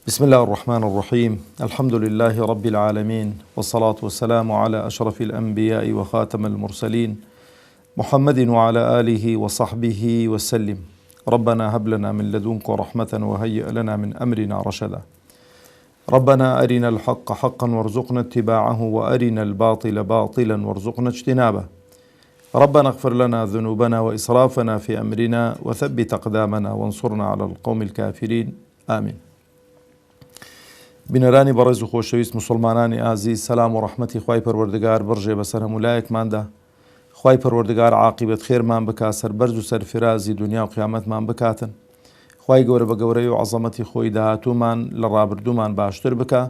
بسم الله الرحمن الرحيم. الحمد لله رب العالمين، والصلاة والسلام على أشرف الأنبياء وخاتم المرسلين محمد وعلى آله وصحبه وسلم. ربنا هب لنا من لدنك رحمة وهيئ لنا من أمرنا رشدا. ربنا أرنا الحق حقا وارزقنا اتباعه، وأرنا الباطل باطلا وارزقنا اجتنابه. ربنا اغفر لنا ذنوبنا وإسرافنا في أمرنا وثبت أقدامنا وانصرنا على القوم الكافرين. آمين. بنەرانی بەڕێز و خۆشەویست مسلمانانی ئازیز، سەلام و ڕەحمەتی خوای پەروەردگار بڕژێ بەسەر هەموو لایەکماندا. خوای پەروەردگار عاقبەت خێرمان بکات، سەربەرز و سەرفرازی دنیا و قیامەتمان بکاتن. خوای گەورە بە گەورەی و عەزەمەتی خۆی داهاتوومان لە ڕابردوومان باشتر بکە،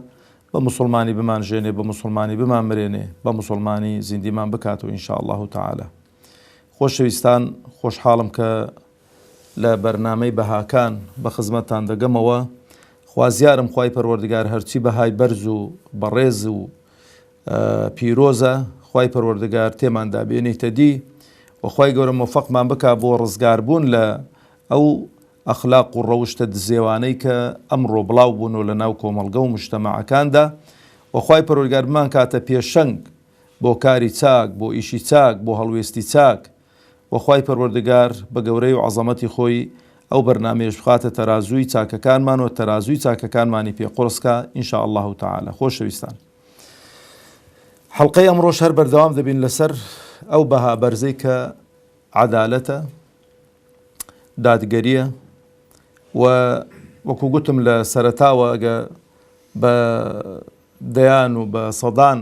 بە مسلمانی بمانژێنێ، بە مسلمانی بمان مرێنێ، بە مسلمانی زیندیمان بکاتەوە ئینشاء الله تعالی. خۆشەویستان، خۆشحاڵم کە لە بەرنامەی بەهاکان بە خزمەتتان دەگەمەوە. خوازیارم خوای پەروەردگار هەرچی بەهای بەرز و بەڕێز و پیرۆزە، خوای پەروەردگار تێماندا بێنێتە دی و خوای گەورە مۆفەقمان بکا بۆ ڕزگاربوون لە ئەو ئەخلاق و ڕەوشتە دزێوانەی کە ئەمڕۆ بڵاو بوون لە ناو کۆمەڵگە و مجتەمەعەکاندا، و خوای پەروەردگار بمان کاتە پێشەنگ بۆ کاری چاک، بۆ ئیشی چاک، بۆ هەڵوێستی چاک، و خوای پەروەردگار بە گەورەی و عەزەمەتی خۆی ئەو بەرنامەیەش بخاتە تەرازووی چاکەکانمان و تەرازووی چاکەکانمانی پێ قورسکە ئینشاء الله تعالی. خۆشەویستان، حەڵقەی ئەمڕۆش هەر بەردەوام دەبین لەسەر ئەو بەها بەرزەی کە عەدالەتە، دادگەریە، و وەکو گوتم لە سەرەتاوە ئەگە بە دەیان و بە سەدان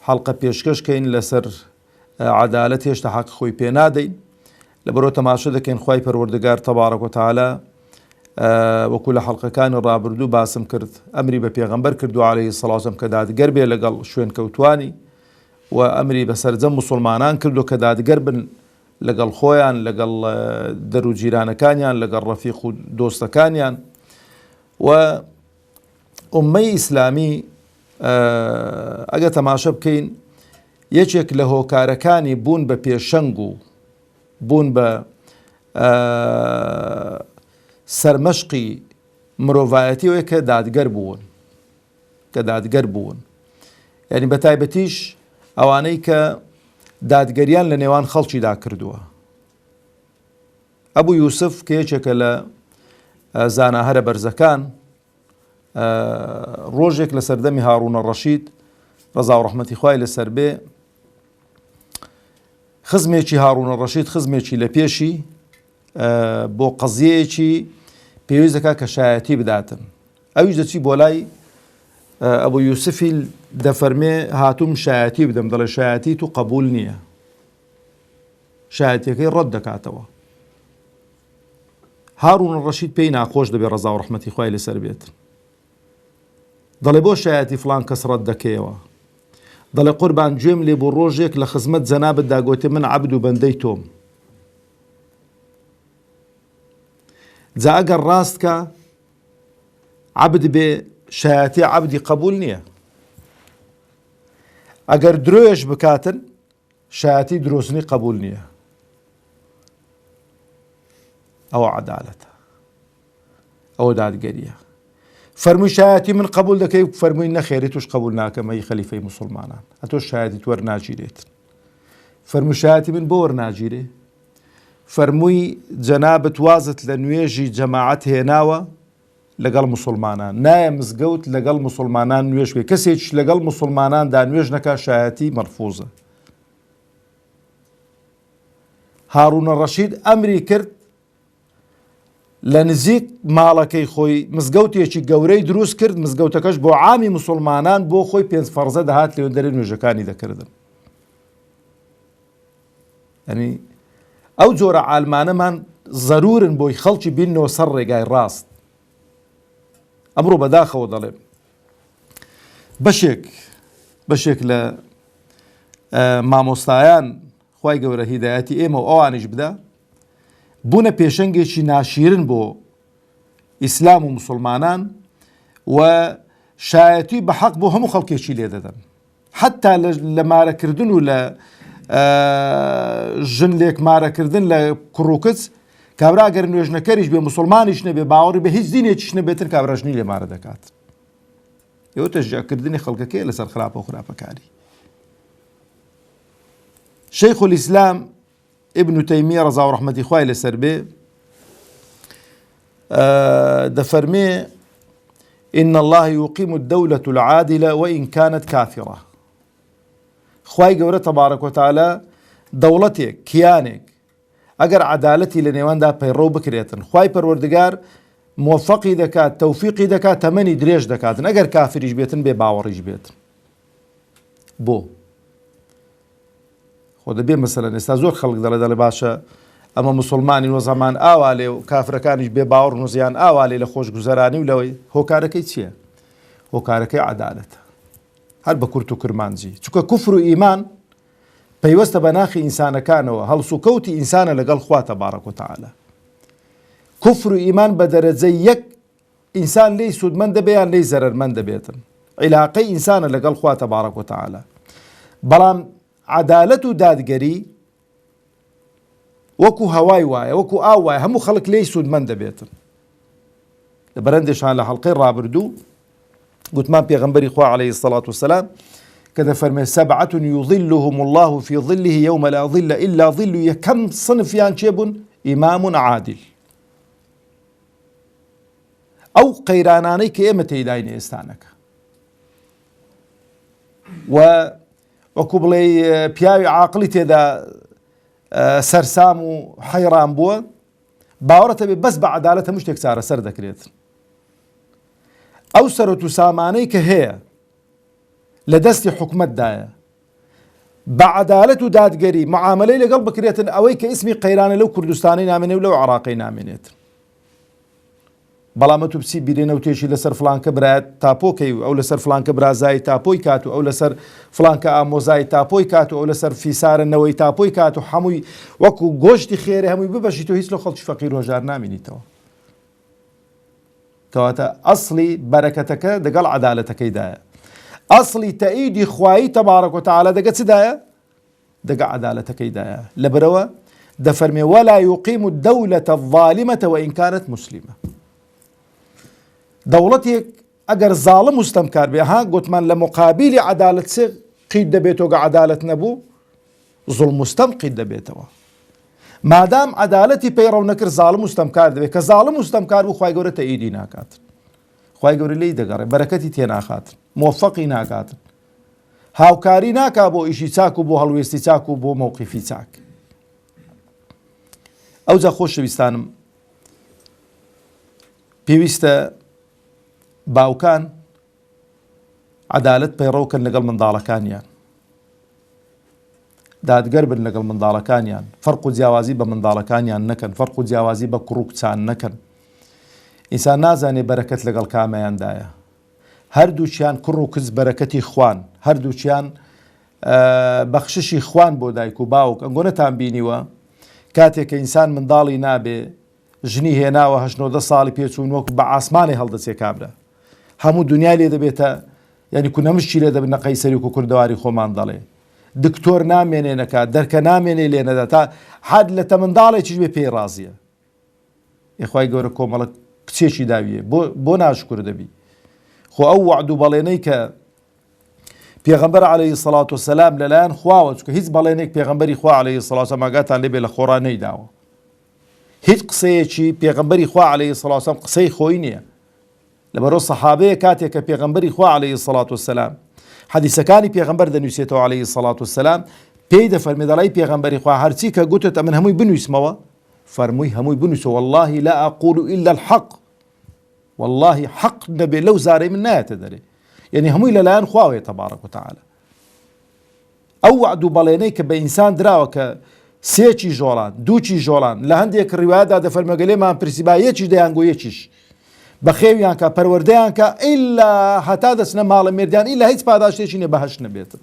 حەڵقە پێشکەشکەین لەسەر عەدالەت هێشتا حەق خۆی پێ نادەین، لەبەرەوە تەماشا دەکەین خوای پەروەردگار تەبارەک و تەعالا وەکو لە حەڵقەکانی ڕابردوو باسم کرد، ئەمری بە پێغەمبەر کردو عەلەیهی سەڵاتو وەسەلام کە دادگەر بێ لەگەڵ شوێن کەوتوانی، و ئەمری بە سەرجەم موسڵمانان کردو کە دادگەر بن لەگەڵ خۆیان، لەگەڵ دەر و جیرانەکانیان، لەگەڵ ڕەفیق و دۆستەکانیان. و ئوممەی ئیسلامی ئەگە تەماشا بکەین، یەکێک لە هۆکارەکانی بوون بە پێشەنگ و بوون بە سەرمەشقی مرۆڤایەتیەوەی کە دادگەر بوون، یعنی بە تایبەتیش ئەوانەی کە دادگەریان لە نێوان خەڵکیدا کردووە. ئەبوو یوسف کە یەکێکە لە زاناهەرە بەرزەکان، ڕۆژێک لە سەردەمی هاڕونە ڕەشید ڕەزا و ڕەحمەتی خوای لەسەر بێ، خزمێکی هاڕونە ڕەشید خزمێکی لە پێشی بۆ قەزیەیەکی پێویست دەکات کە شایەتی بداتن. ئەویش دەچی بۆ لای ئەبوو یوسفی دەفەرمێ هاتووم شایەتی بدەم، دەڵێ شایەتی تو قبول نییە، شایەتیەکەی ڕەت دەکاتەوە. هاڕونە ڕەشید پێی ناخۆش دەبێ ڕەزا و ڕەحمەتی خوای لەسەر بێت، دەڵێ بۆ شایەتی فڵان کەس ڕەت دەکەیەوە، دەڵێ قوربان گوێم لێ بۆ ڕۆژێک لە خزمەت جەنابەت داگوتێ من عەبد و بەندەی تۆم. جا ئەگەر ڕاستکە عەبد بێ، شایەتی عەبدی قبول نییە. ئەگەر درۆیش بکاتن، شایەتی درۆزنی قبول نییە. ئەوە عەدالەتە، ئەوە دادگەریە. فەرمووی شایەتی من قبول دەکەی، فەرمووی نەخێری توش قبول ناکەم ئەی خەلیفەی مسلمانان، ئەتۆ شایەتی وەرناگیرێت. فەرمووی شایەتی من بۆ وەرناگیرێ؟ فەرمووی جەنابەت وازت لە نوێژی جەماعەت هێناوە لەگەڵ مسلمانان، نایە مزگەوت لەگەڵ مسلمانان نوێژ بکەی، کەسێکیش لەگەڵ مسلماناندا نوێژ نەکا، شایەتی مەرفوزە. هاڕونە ڕەشید ئەمری کرد لە نزیک ماڵەکەی خۆی مزگەوتێکی گەورەی دروست کرد، مزگەوتەکەش بۆ عامی مسلمانان، بۆ خۆی 5 فەرزە دەهات لێوە دەرێ نوێژەکانی دەکردن. یعنی ئەو جۆرە عالمانەمان زەرورن بۆی خەڵکی بینەوە سەر ڕێگای ڕاست. ئەمڕۆ بەداخەوە دەڵێم بەشێک لە مامۆستایان خوای گەورە هیدایەتی ئێمە و ئەوانیش بدا، بوونە پێشەنگێکی ناشیرن بۆ ئیسلام و مسلمانان، و شایەتی بە حەق بۆ هەموو خەڵکێکی لێ دەدەن، حتا لە مارەکردن و لە ژن لێک مارەکردن لە کوڕ و کچ کابرا گەر نوێژنەکەریش بێ مسلمانیش نەبێ باوەڕی بە هیچ دینێکیش نەبێتن کابراژنی لێمارە دەکات ئێوە تەشجیعکردنی خەڵکەکەیە لەسەر خراپە و خراپەکاری. شەیخ الئیسلام ابن تەیمیە ڕەزا و ڕەحمەتی خوای لەسەر بێ دەفەرمێ إن الله يقيم الدولة العادلة وإن كانت كافرة. خوای گەورە تەبارەک وتعالە دەوڵەتێک کیانێک ئەگەر عەدالەتی لە نێواندا پەیڕەو بکرێتن خوای پەروەردگار موفقی دەکات تەوفیقی دەکات تەمەنی درێژ دەکاتن ئەگەر کافریش بێتن بێ باوەڕیش بێتن. بۆ خۆ دەبێ مەسەلەن ئێستا زۆر خەڵک دەڵێ باشە ئەمە مسلمانی وە زەمان ئاوا لێ و کافرەکانیش بێ باوەڕ و زیان ئاوا لێ لە خۆشگوزەرانی و لەوەی هۆکارەکەی چییە؟ هۆکارەکەی عەدالەتە هەر بە کورت و کرمانجی چونکە کوفر و ئیمان پەیوەستە بە ناخی ئینسانەکانەوە هەڵس و کەوتی ئینسانە لەگەڵ خوا تەبارەک وتعالە. کوفر و ئیمان بە دەرەجەی یەک ئینسان لێی سوودمەند دەبێ یان لێی زەرەرمەند دەبێتن عیلاقەی ئینسانە لەگەڵ خوا تەبارەک وتعالە. بەڵام عەدالەت و دادگەری وەکو هەوای وایە وەکو ئاو وایە هەموو خەڵک لێی سوودمەند دەبێتن. لە بەرەندێشان لە حەڵقەی ڕابردوو گوتمان پێغەمبەری خوا عەلەیهی السەڵات وەسەلام کە دەفەرمێ سەبعة یظلهم الله في ظله يوم لا ظل إلا ظل یەکەم سنفیان چێ بوون؟ ئیمام عادل. ئەو قەیرانانەی کە ئێمە تێداین ئێستانەکە و وەکو بڵێ پیاوی عاقڵی تێدا سەرسام و حەیران بووە باوەڕەتە بێ بەس بە عەدالەت هەموو شتێک چارەسەر دەکرێت. ئەو سەرۆت و سامانەی کە هەیە لە دەستی حکومەتدایە بە عەدالەت و دادگەری معاملەی لەگەڵ بکرێتن ئەوەی کە ئیسمی قەیرانە لەو کوردستانی نامێنێ و لەو عێراقی نامێنێت. بەڵام تو بچی بیرێنە و تێشی لەسەر فلانکە برایەت تاپۆکەی و ئەو لەسەر فلانکە برازایی تاپۆی کات و ئەو لەسەر فلانکە ئامۆزایی تاپۆی کات و ئەو لەسەر فیسارەنەوەی تاپۆی کات و هەمووی وەکو گۆشتی خێرە هەمووی ببەشیت و هیچ لە خەڵکی فەقیر و هەژار نامێنیتەوە. کەواتە ئەسڵی بەرەکەتەکە دەگەڵ عەدالەتەکەیدایە. ئەسڵی تەئیدی خوایی تەبارەک وتعالە دەگە چدایە؟ دەگە عەدالەتەکەیدایە. لەبەرەوە دەفەرمێ وەلا یوقیم الدەولەتە الظالمەتە وئین کانت موسلیمە. دەوڵەتێک ئەگەر زاڵم مستەمکار بێ ها گوتمان لە مقابلی عەدالەت سێ قید دەبێتەوە گە عەدالەت نەبوو زوڵم مستەم قید دەبێتەوە. مادام عەدالەتی پەیڕەو نەکرد زاڵم مستەمکار دەبێت کە زاڵم مستەمکار بوو خوای گەورە تەئیدی ناکات. خوای گەورە لێی دەگەڕێ بەرەکەتی تێ ناخاتن موفەقی ناکاتن هاوکاری ناکا بۆ ئیشی چاک و بۆ هەڵوێستی چاک و بۆ مووقیفی چاک. ئەوجا خۆشەویستانم پێویستە باوکان عەدالەت پەیڕەوکەن لەگەڵ منداڵەکانیان دادگەر بن لەگەڵ منداڵەکانیان فەرق و جیاوازی بە منداڵەکانیان نەکەن فەرق و جیاوازی بە کوڕ و کچان نەکەن. ئینسان نازانێ بەرەکەت لەگەڵ کامەیاندایە هەردووچیان کوڕ و کچ بەرەکەتی خوان هەردووچیان بەخششی خوان بۆ دایک و باوک. ئەنگۆنەتان بینیوە کاتێک کە ئینسان منداڵی نابێ ژنی هێناوە 18 ساڵی پێچوون وەکو بە ئاسمانی هەڵدەچێ کابرا هەموو دنیای لێ دەبێتە یعنی کونەمشتی لێ دەبنە قەیسەری و کوردەواری خۆمان دەڵێ دکتۆر نامێنێ نەکات دەرکە نامێنێ لێ نەدا تا حد لە تە منداڵێکیش بێ پێی ڕازیە. یخوای گەورە کۆمەڵە کچێکی داویە بۆ ناشکر دەبی. خۆ ئەو وعد و بەڵێنەی کە پێغەمبەر عەلەیهی سەڵات وەسەلام لەلایەن خواوە چونکە هیچ بەڵێنێک پێغەمبەری خوا عەلەیهی سەڵات وەسەلام ئاگاتان لێبێ لە خۆڕا نەیداوە. هیچ قسەیەکی پێغەمبەری خوا عەلەیهی سەڵات وەسەلام قسەی خۆی نییە. لەبەرەوە سەحابەیە کاتێک کە پێغەمبەری خوا عەلەیهی سەڵات وەسەلام حەدیسەکانی پێغەمبەر دەنووسێتەوە عەلەیهی سەڵات وەسەلام پێی دەفەرمێ دەڵێ پێغەمبەری خوا هەرچی کە گوتت ئەمن هەمووی بنووسمەوە فەرمووی هەمووی بنووسە والله لا ئەقول إلا الحق والله حق نەبێ لەو زارەی من نایەتە دەرێ یعنی هەمووی لەلایەن خواوەیە تەبارەک وتعالە. ئەو وعد و بەڵێنەی کە بە ئینسان دراوە کە سێکی ژۆڵان دووچی ژۆڵان لە هەندێک ڕیوایەتدا دەفەرمێ گەلێمان پرسی با یەکیش دەیانگۆ یەکیش بە خێویان کە پەروەردەیان کە ئیلا هەتا دەچنە ماڵە مێردیان ئیلا هیچ پاداشتێکی نێ بەهەشت نەبێتن.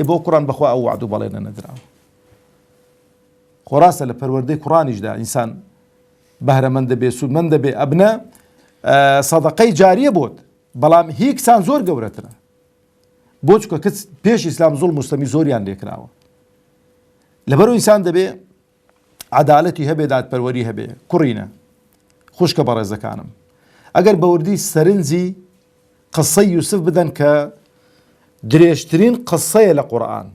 بۆ قورآن بەخوا ئەو وعد و بەڵێنە نەدراوە. خۆ ڕاستە لە پەروەردەی قورآنیشدا ئینسان بەهرەمەند دەبێ سوودمەند دەبێ ئەبنە سەدەقەی جاریە بۆت بەڵام هی کچان زۆر گەورەترە بۆ چکە کچ پێش ئیسلام زوڵم مستەمی زۆریان لێکراوە. لەبەرەوە ئینسان دەبێ عەدالەتی هەبێ، دادپەروەری هەبێ. کوڕینە خوشکە بەڕێزەکانم، ئەگەر بە وردی سەرنجی قسەی یوسف بدەن کە درێژترین قسەیە لە قورئان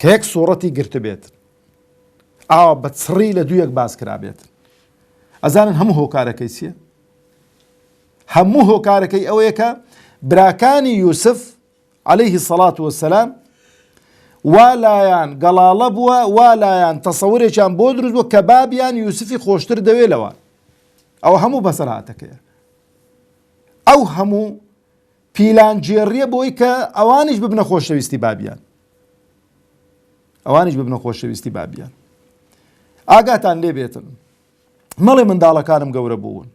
کە یەک سوورەتی گرتە بێت، ئاوا بە چڕی لە دوویەک باس کرا بێت. ئەزانن هەموو هۆکارەکەی چییە؟ هەموو هۆکارەکەی ئەوەیە کە براکانی یوسف عەلەیهی سەڵات وەسەلام وا لایەن گەڵاڵە بووە، وا لایەن تەسەورێکیان بۆ دروست بووە کە بابیان یوسفی خۆشتر دەوێت لەوە. ئەوە هەموو بەسەرهاتەکەیە. ئەو هەموو پیلانجێڕیە بۆی کە ئەوانیش ببنە خۆشەویستی بابیان، ئەوانیش ببنە خۆشەویستی بابیان. ئاگاتان لێ بێتن، مەڵێ منداڵەکانم گەورە بوون.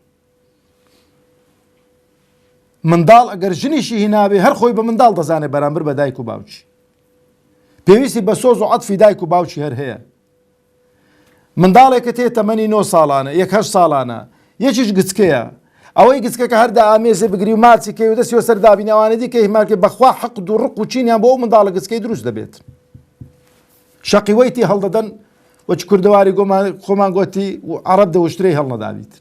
منداڵ ئەگەر ژنیشی هینابێ هەر خۆی بە منداڵ دەزانێت بەرامبەر بە دایک و باوکی. پێویستی بە سۆز و عەتفی دایک و باوکی هەر هەیە. منداڵێکە تێ تەمەنی 9 ساڵانە، 1 ساڵانە، یەکیش گچکەیە، ئەوەی گچکەکە هەردا ئامێزێ بگری و ماچی کەی و دەستی سەر دابینەوانە دیکە هیمارکە بەخوا حەق و ڕق و چینیان بۆ ئەو منداڵە گچکەی دروست دەبێت. شەقیوەیتی هەڵدەدەن وەچ کوردەواری خۆمان گوتی و عەرەب دەوشترەی هەڵنەداویت.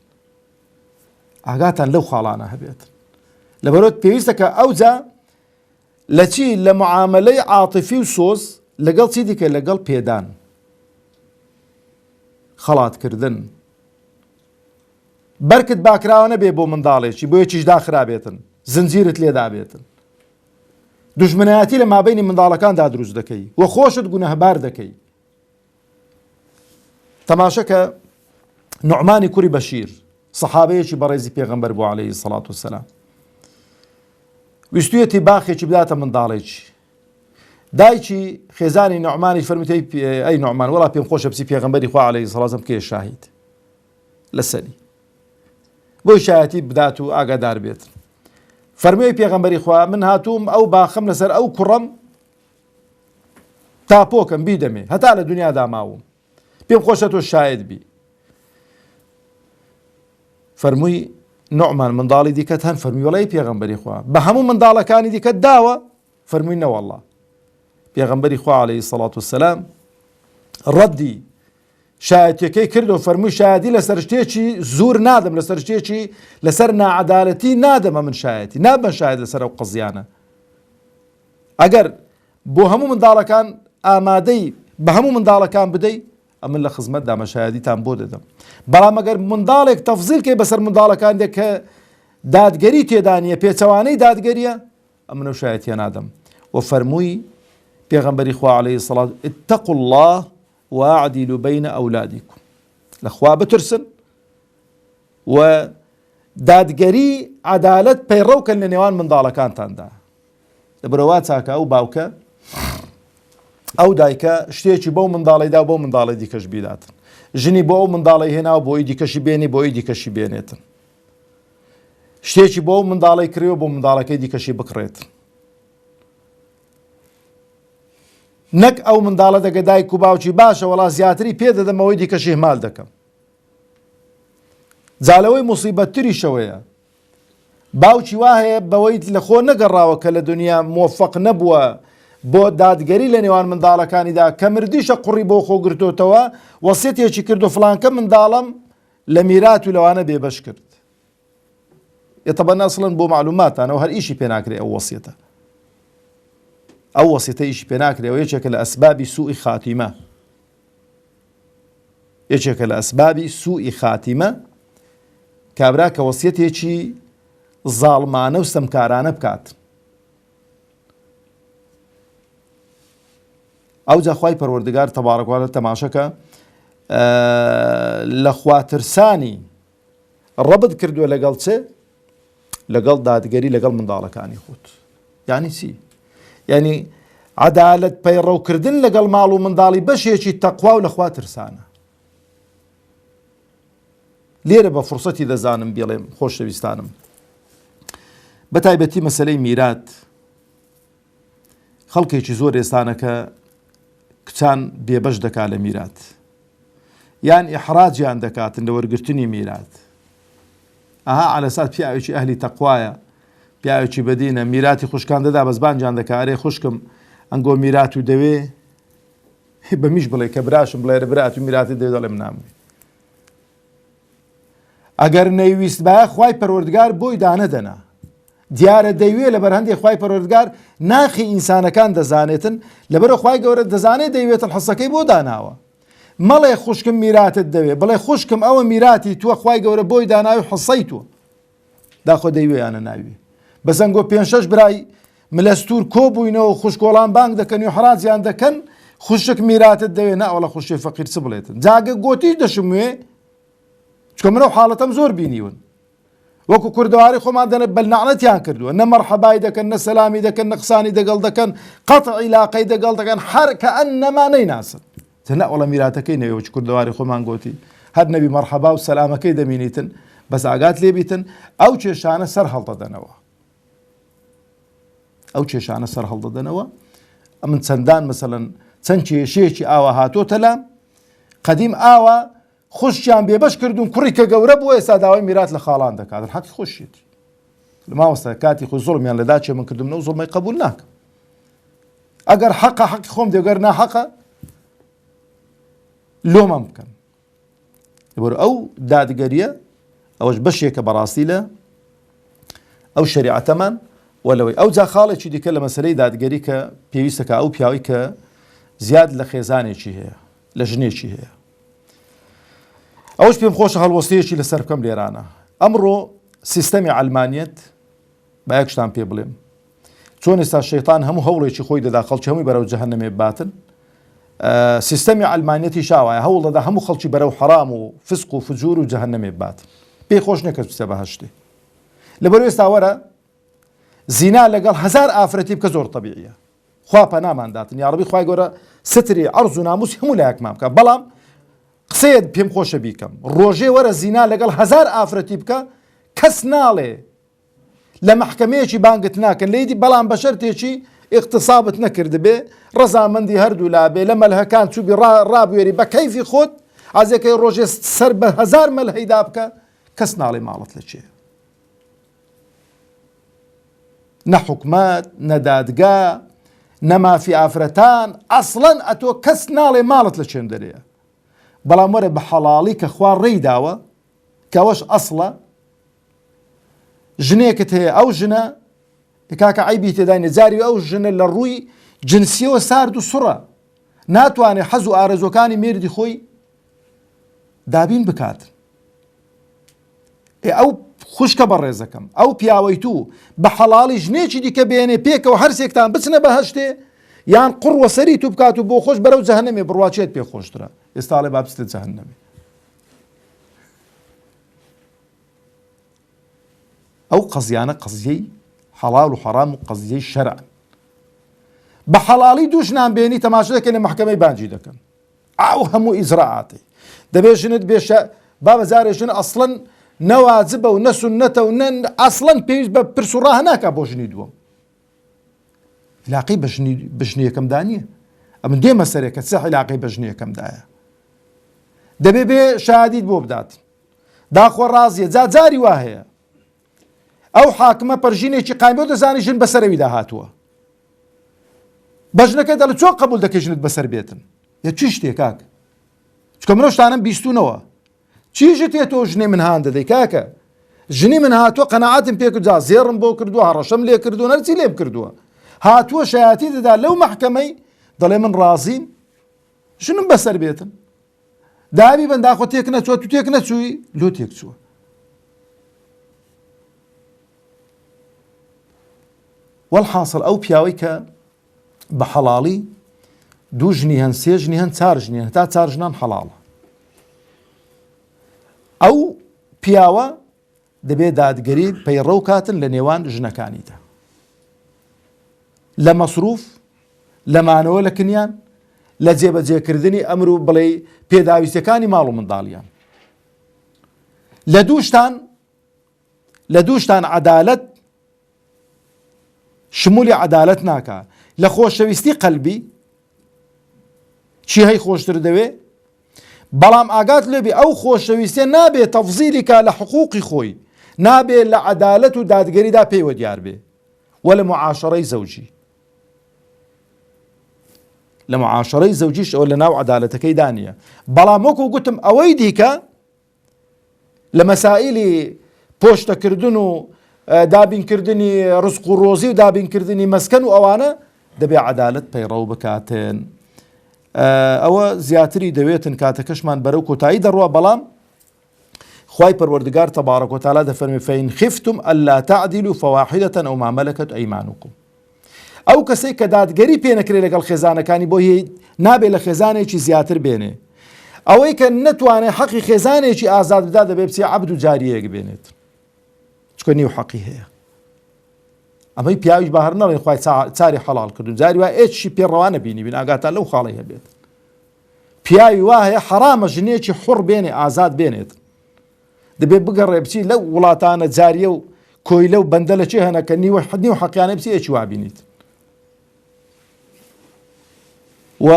ئاگاتان لەو خاڵانە هەبێت. لەبەرەوە پێویستە کە ئەوجا لە چی لە معاملەی عاتیفی و سۆز لەگەڵ چی دیکە لەگەڵ پێدان، خەڵاتکردن، بەرکت باکراوە نەبێ بۆ منداڵێکی بۆ یەکیش داخرابێتن، زنجیرت لێدابێتن. دوژمنایەتی لە مابەینی منداڵەکاندا دروست دەکەی و خۆشت گونەهبار دەکەی. تەماشەکە نوعمانی کوڕی بەشیر سەحابەیەکی بەڕێزی پێغەمبەر بوو عەلەیهی سەڵات وەسەلام. ویستویەتی باخێکی بداتە منداڵێکی. دایکی خێزانی نوعمانی فەرمووی ئەی نوعمان وەڵا پێم خۆشە بچی پێغەمبەری خوا عەلەیهی سەڵات وەسەلام بکەیە شاهید لەسەری بۆی شایەتی بدات و ئاگادار بێت. فەرمووی پێغەمبەری خوا من هاتووم ئەو باخەم لەسەر ئەو کوڕەم تاپۆکەم بیدەمێ هەتا لە دنیادا ماوم، پێم خۆشە تۆ شاهید بی. فەرمووی نوعمان منداڵی دیکەت هەن؟ فەرمووی وەڵای پێغەمبەری خوا بە هەموو منداڵەکانی دیکەت داوە؟ فەرمووی نەوەڵڵا. پێغەمبەری خوا عەلەیهی سەڵات وەسەلام ڕەدی شایەتیەکەی کردەوە، فەرمووی شایەتی لەسەر شتێکی زوور نادەم، لەسەر شتێکی لەسەر ناعەدالەتی نادەمە، من شایەتی نابن شاید لەسەر ئەو قزیانە. ئەگەر بۆ هەموو منداڵەکان ئامادەی بە هەموو منداڵەکان بدەیت ئەمن لە خزمەتدا مەشایەدیتان بۆ دەدەم. بەڵام ئەگەر منداڵێک تەفزیلکەی بەسەر منداڵەکان دێک کە دادگەری تێدا نیە، پێچەوانەی دادگەریە، ئەمن ئەو شایەتیە نادەم. و فەرمووی پێغەمبەری خوا عەلەیهی سەڵات اتقوا الله واعدلوا بین ئەولادیکم، لەخوا بترسن و دادگەری عەدالەت پەیڕەوکەن لە نێوان منداڵەکانتاندا. لەبەرەوە چاکە ئەو باوکە ئەو دایکە شتێکی بەو منداڵیدا بۆ منداڵی دیکەش بیداتن، ژنی بۆ ئەو منداڵی هێناوە بۆی دیکەشی بێنی بۆی دیکەشی بێنێتن، شتێکی بۆ ئەو منداڵی کڕیوە بۆ منداڵەکەی دیکەشی بکڕێتن. نەک ئەو منداڵە دەگە دایک و باوکی باشە وەڵا زیاتری پێدەدەمەوەی دیکەشی هەمال دەکەم. جالەوەی موسیبەتتری شەوەیە باوکی وا هەیە بەوەی لە خۆ نەگەڕاوە کە لە دنیا مۆفەق نەبووە بۆ دادگەری لە نێوان منداڵەکانیدا کە مردیشە قوڕی بۆ خۆ گرتوتەوە، وەسیەتێکی کردو فڵانکە منداڵم لە میرات و لەوانە بێبەش کرد. طبعا ئەسڵەن بۆ معلوماتانەوە هەر ئیشی پێ ناکرێ ئەو وەسیەتە، ئەو وەسیەتە ئیشی پێ ناکرێەوە یەکێکە لە ئەسبابی سوئی خاتیمە، یەکێکە لە ئەسبابی سوئی خاتیمە کابرا کە وەسیەتێکی زاڵمانە و سەمکارانە بکات. ئەو جا خوای پەروەردگار تەبارەک و تەعالە تەماشەکە لە خواترسانی ڕەبت کردووە لەگەڵ چێ؟ لەگەڵ دادگەری لەگەڵ منداڵەکانی خۆت. یعنی چی؟ یعنی عەدالەت پەیڕەوکردن لەگەڵ ماڵ و منداڵی بەشێکی تەقوا و لە خوا ترسانە. لێرە بە فرسەتی دەزانم بێڵێم خۆشەویستانم، بە تایبەتی مەسەلەی میرات خەڵکێکی زۆر ئێستانەکە کچان بێبەش دەکات لە میرات، یان ئیحراجیان دەکاتن لە وەرگرتنی میرات. ئەها عەلەسات پیاوێکی ئەهلی تەقوایە، پیاوێکی بەدینە، میراتی خوشکان دەدا بە زبانجیان دەکات ئەرێ خوشکم ئەنگۆ میرات و دەوێ بەمیش بڵێ کە براشم بڵێرە برات و میراتی دەوێت دەڵێ من ناموێ. ئەگەر نەیویست بە خوای پەروەردگار بۆی دانەدەنا دیارە دەیوێت لەبەر هەندێک خوای پەروەردگار ناخی ئینسانەکان دەزانێتن لەبەر خوای گەورە دەزانێت دەیوێتن حەسەکەی بۆ داناوە. مەڵێ خوشکم میراتت دەوێت بڵێ خوشکم ئەوە میراتی تووە خوای گەورە بۆی داناوی حەسەی تۆ داخۆ دەیوێ یانە ناوێ. بە زەنگۆ 5-6 برای ملەستور کۆبووینەوە خوشکۆڵان بانگ دەکەن و حراجیان دەکەن خوشک میراتت دەوێت ناوەڵە خوشێ فەقیر چ بڵێتن جاگە گۆتی دەشموێ چکە منەو حاڵەتەم زۆر بینیون وەکو کوردەواری خۆمان دەنە بەلنەعەتیان کردووە نە مەرحەبای دەکەن نە سەلامی دەکەن نە قسانی دەگەڵ دەکەن قەتعی عیلاقەی دەگەڵ دەکەن هەر کە ئەنەما نەیناسن ناوەڵە میراتەکەی نەوێ چ کوردەواری خۆمان گۆتی هەر نەبی مەرحەبا و سەلامەکەی دەمینیتن بەس ئاگات لێبیتن ئەو کێشانە سەر هەڵدەدەنەوە ئەو کێشانە سەر هەڵدەدەنەوە. من چەندان مەسەڵەن چەند کێشەیەکی ئاوا هاتۆتە لام قەدیم ئاوا خوشیان بێبەش کردوون کوڕی کە گەورە بووە ئێستا داوای میرات لە خاڵان دەکاتن حەقی خۆشیێتی لە ماوەستا کاتی خۆ زوڵمیان لەدا چێ من کردم نەو زوڵمەی قبول ناکەم ئەگەر حەقە حەقی خۆم دێگەر ناحەقە لۆمەم بکەن لەبەر ئەو دادگەریە ئەوەش بەشێکە بەڕاستی لە ئەو شەریعەتەمان وەلەوەی ئەو جا خاڵێکی دیکە لە مەسەلەی دادگەری کە پێویستەکە ئەو پیاوەی کە زیاد لە خێزانێکی هەیە لە ژنێکی هەیە ئەوش پێم خۆشە هەڵوەستەیەکی لەسەر بکەم لێرانە. ئەمڕۆ سیستەمی عەلمانیەت با یەک شتان پێ بڵێم چۆن ئێستا شەیطان هەموو هەوڵێکی خۆی دەدا خەڵکی هەمووی بەرەو جەهەنەمێ بباتن سیستەمی عەلمانیەتی شاوایە هەوڵ دەدا هەموو خەڵکی بەرەو حەرام و فسق و فجور و جەهەنەمێ بباتن پێی خۆش نییە کەس بچێ بەهەشتێ لەبەر ئێستا وەرە زینا لەگەڵ 1000 ئافرەتی بکە زۆر تەبیعیە خوا پەنامانداتن یا ڕەبی خوای گەورە ستری عەرز و ناموس هەموو لایەکمان بکە بەڵام قسەیەک پێم خۆشە بیکەم ڕۆژێ وەرە زینا لەگەڵ 1000 ئافرەتی بکە کەس ناڵێ لە مەحکەمەیەکی بانگت ناکەن لێیدی بەڵام بە شەرتێکی اقتصابت نەکرد بێ ڕەزامەندی هەردوو لابێ لە مەلهەکان چوبی ڕابوێری بە کەیفی خۆت ئازێکەی ڕۆژێ سەر بە 1000 مەلهەیدا بکە کەس ناڵێ ماڵت لە چێ نە حکومەت نە دادگا نە مافی ئافرەتان ئەسڵەن ئەتۆ کەس ناڵێ ماڵت لە چێن دەرەیە بەڵام وەرە بە حەڵاڵی کە خوا ڕێی داوە کەوەش ئەسڵە ژنێکت هەیە ئەو ژنە کاکە عیبی تێداینێ جاری ئەو ژنە لە ڕووی جنسیەوە سارد و سوڕە ناتوانێت حەز و ئارەزۆکانی مێردی خۆی دابین بکات ئەو خوشکە بەڕێزەکەم ئەو پیاوەی تو بە حەڵاڵی ژنێکی دیکە بێنێ پێکەوە هەرسێکتان بچنە بەهەشتێ یان قڕوە سەری تو بکات و بۆ خۆش بەرەو جەهەنەمێ بڕواچێت پێ خۆشترە ئێستاڵێ با بچێت جەهەنەمێ ئەو قەزیانە قەزیەی حەڵال و حەرام و قەزیەی شەرعن بە حەڵاڵی دووشنان بێنی تەماشا دەکەن لە محکەمەی بانجی دەکەن ئەو هەموو ئیجراعاتی دەبێ ژنت بێشە با بەزارێ ژن ئەسڵەن نەواجبە و نەسونەتە و ئەسڵەن پێویست بە پرس و ڕاه ناکا بۆ ژنی دووەم علاقەی بە ژنیەکەمدا نییە ئەمن دێمە سەرێکە چ علاقەی بە ژنیەکەمدایە دەبێ بێ شایادیت بۆ بدات داخۆ ڕازیە جاری وا هەیە ئەو حاکمە پەرژینێکی قایمە دەزانی ژن بەسەرەویدا هاتووە بە ژنەکەی دەڵێ چۆن قبول دەکەی ژنت بەسەر بێتن یا چی شتێک کاک چکە منە شتانم بیستونەوە چیژت تێ تۆ ژنێ من هاان دەدەی کاکە ژنی من هاتووە قەنەعاتم پێ کردووە زێڕم بۆ کردووە هەڕەشەم لێ کردووە هەرچی لێم کردووە هاتووە شایەتی دەدا لەو محکەمەی دەڵێ من ڕازیم ژنم بەسەر بێتن دابی بەنداخۆ تێک نەچوە تو تێک نەچووی لۆ تێک چووە والحاصل ئەو پیاوەی کە بە حەڵاڵی دوو ژنی هەن سێ ژنی هەن چار ژنی هەن تا چار ژنان حەڵاڵە ئەو پیاوە دەبێت دادگەری پەیڕەو کاتن لە نێوان ژنەکانیدا لە مەسروف لە مانەوە لە کنیان لە جێبەجێکردنی ئەمر و بڵێ پێداویستەکانی ماڵ و منداڵیان لە دووشتان عەدالەت شمولی عەدالەت ناکا لە خۆشەویستی قەلبی چی هەی خۆشتر دەوێ بەڵام ئاگات لێبێ ئەو خۆشەویستێ نابێت تەفزیلی کا لە حقوقی خۆی نابێت لە عەدالەت و دادگەریدا پێیوە دیار بێ وە لە معاشەڕەی زەوجی لە معاشەڕەی زەوجیش ئەوە لە ناو عەدالەتەکەی دانیە. بەڵام وەکو گوتم ئەوەی دیکە لە مەسائیلی پۆشتەکردن و دابینکردنی ڕزق و ڕۆزی و دابینکردنی مەسکەن و ئەوانە دەبێ عەدالەت پەیڕەو بکاتن. ئەوە زیاتری دەوێتن کاتەکەشمان بەرەو کۆتایی دەڕوە. بەڵام خوای پەروەردگار تەبارەک و تەعالا دەفەرمێ فەئین خفتم ئەلا تەعدیلوا فەواحیدەتەن ئەو ما مەلەکەت ئەیمانوکم. ئەو کەسەی کە دادگەری پێ نەکرێت لەگەڵ خێزانەکانی بۆ هی نابێت لە خێزانێکی زیاتر بێنێ، ئەوەی کە نەتوانێت حەقی خێزانێکی ئازاد بدا دەبێ بچێ عەبد و جاریەیەک بێنێت، چکە نیو حەقی هەیە. ئەمەی پیاویش بە هەر نەڵێن خوای چاری حەڵال کردو، جاری وای ئێچی پێڕەوا نەبینی بین ئاگاتان لەو خاڵی هەبێت. پیاوی وا هەیە حەرامە ژنێکی حوڕ بێنێ ئازاد بێنێت، دەبێت بگەڕێ بچی لەو وڵاتانە جاریە و کۆیلە و بەندە لە چێ هەنە کە نیو حەقیانە بچی ئێچی وا بینیت. و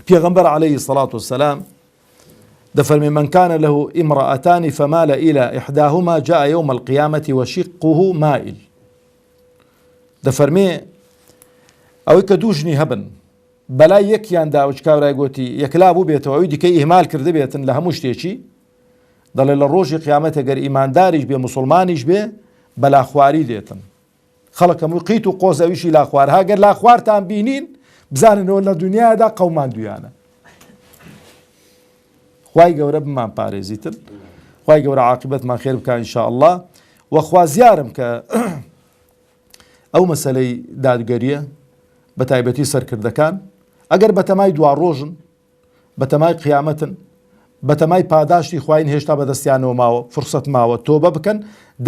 پیغمبر عليه الصلاة والسلام دفرمي من كان له امرأتان فمال إلى إحداهما جاء يوم القيامة وشقه مائل. دفرمي أو كدوجني هبن بلا يكيان داوش كاورا قوتي يكلابو بيتو أو ديكي إهمال كرد بيتن لها مشتيشي دل الروج قيامته قر إيمان داريش بي مسلمانيش بي بلا خواري ديتن خلق مقيتو قوز أويشي لا خوار هاقر لا خوار تان بينين بزانن ولا دنیا دا قومان دویانە. خوای گەورە بمان پارێزیتن، خوای گەورە عاقبەتمان خێر بکە ئینشاء الله. وەخوازیارم کە ئەو مەسەلەی دادگەریە بە تایبەتی سەرکردەکان ئەگەر بەتەمای دوا ڕۆژن، بەتەمای قیامەتن، بەتەمای پاداشتی خواین هێشتا بەدەستیانەوە ماوە، فرسەت ماوە، تۆبە بکەن،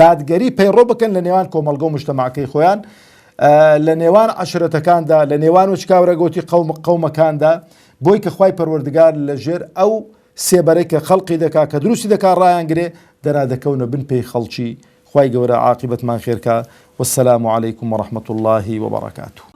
دادگەری پەیڕۆ بکەن لە نێوان کۆمەڵگە و مجتەماعەکەی خۆیان، لە نێوان عەشرەتەکاندا، لە نێوان وچکاورە گوتی قەومەکاندا، بۆی کە خوای پەروەردگار لە ژێر ئەو سێبەرەی کە خەڵقی دەکا کە دروستی دەکا ڕایانگرێ دەرا دەکەونە بن پێی خەڵکی. خوای گەورە عاقبەتمان خێرکە. والسلام عليكم ورحمة الله وبركاته.